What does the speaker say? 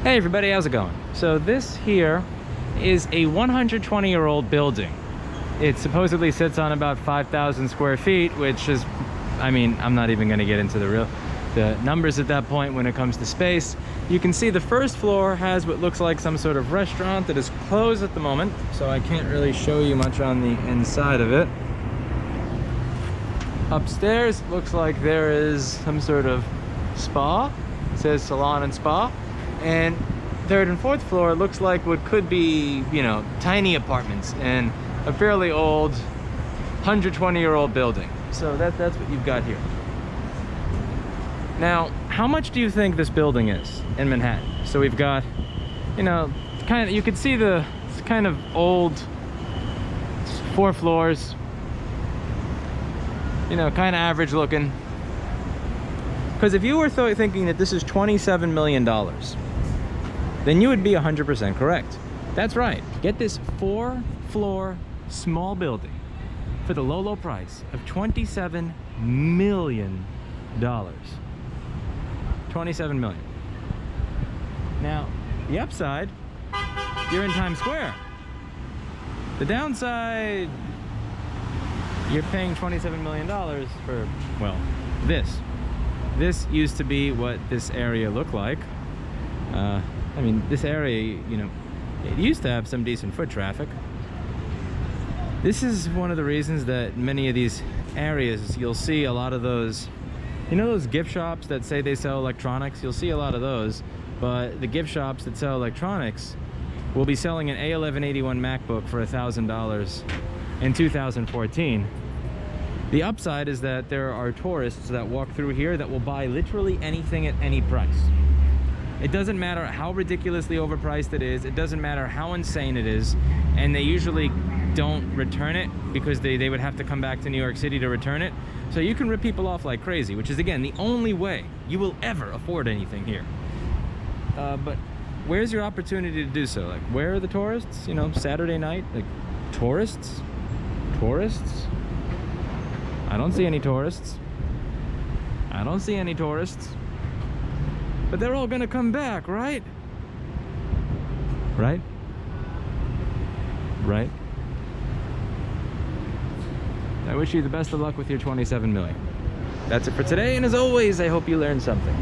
Hey everybody, how's it going? So this here is a 120-year-old building. It supposedly sits on about 5,000 square feet, which is, I mean, I'm not even going to get into the numbers at that point when it comes to space. You can see the first floor has what looks like some sort of restaurant that is closed at the moment, so I can't really show you much on the inside of it. Upstairs looks like there is some sort of spa. It says salon and spa. And third and fourth floor looks like what could be, you know, tiny apartments in a fairly old 120-year-old building. So that's what you've got here. Now, how much do you think this building is in Manhattan? So we've got, you know, kind of, you could see the kind of old 4 floors, you know, kind of average looking. Because if you were thinking that this is $27 million, then you would be 100% correct. That's right. Get this 4-floor small building for the low price of $27 million. 27 million. Now, the upside, you're in Times Square. The downside, you're paying $27 million for, well, this. This used to be what this area looked like. I mean, this area, you know, it used to have some decent foot traffic. This is one of the reasons that many of these areas, you'll see a lot of those, you know, those gift shops that say they sell electronics. You'll see a lot of those, but the gift shops that sell electronics will be selling an A1181 MacBook for $1,000 in 2014. The upside is that there are tourists that walk through here that will buy literally anything at any price. It doesn't matter how ridiculously overpriced it is. It doesn't matter how insane it is. And they usually don't return it because they would have to come back to New York City to return it. So you can rip people off like crazy, which is, again, the only way you will ever afford anything here. But where's your opportunity to do so? Like, where are the tourists? You know, Saturday night, like, tourists? Tourists? I don't see any tourists. I don't see any tourists. But they're all gonna come back, right? Right? Right? I wish you the best of luck with your 27 million. That's it for today, and as always, I hope you learned something.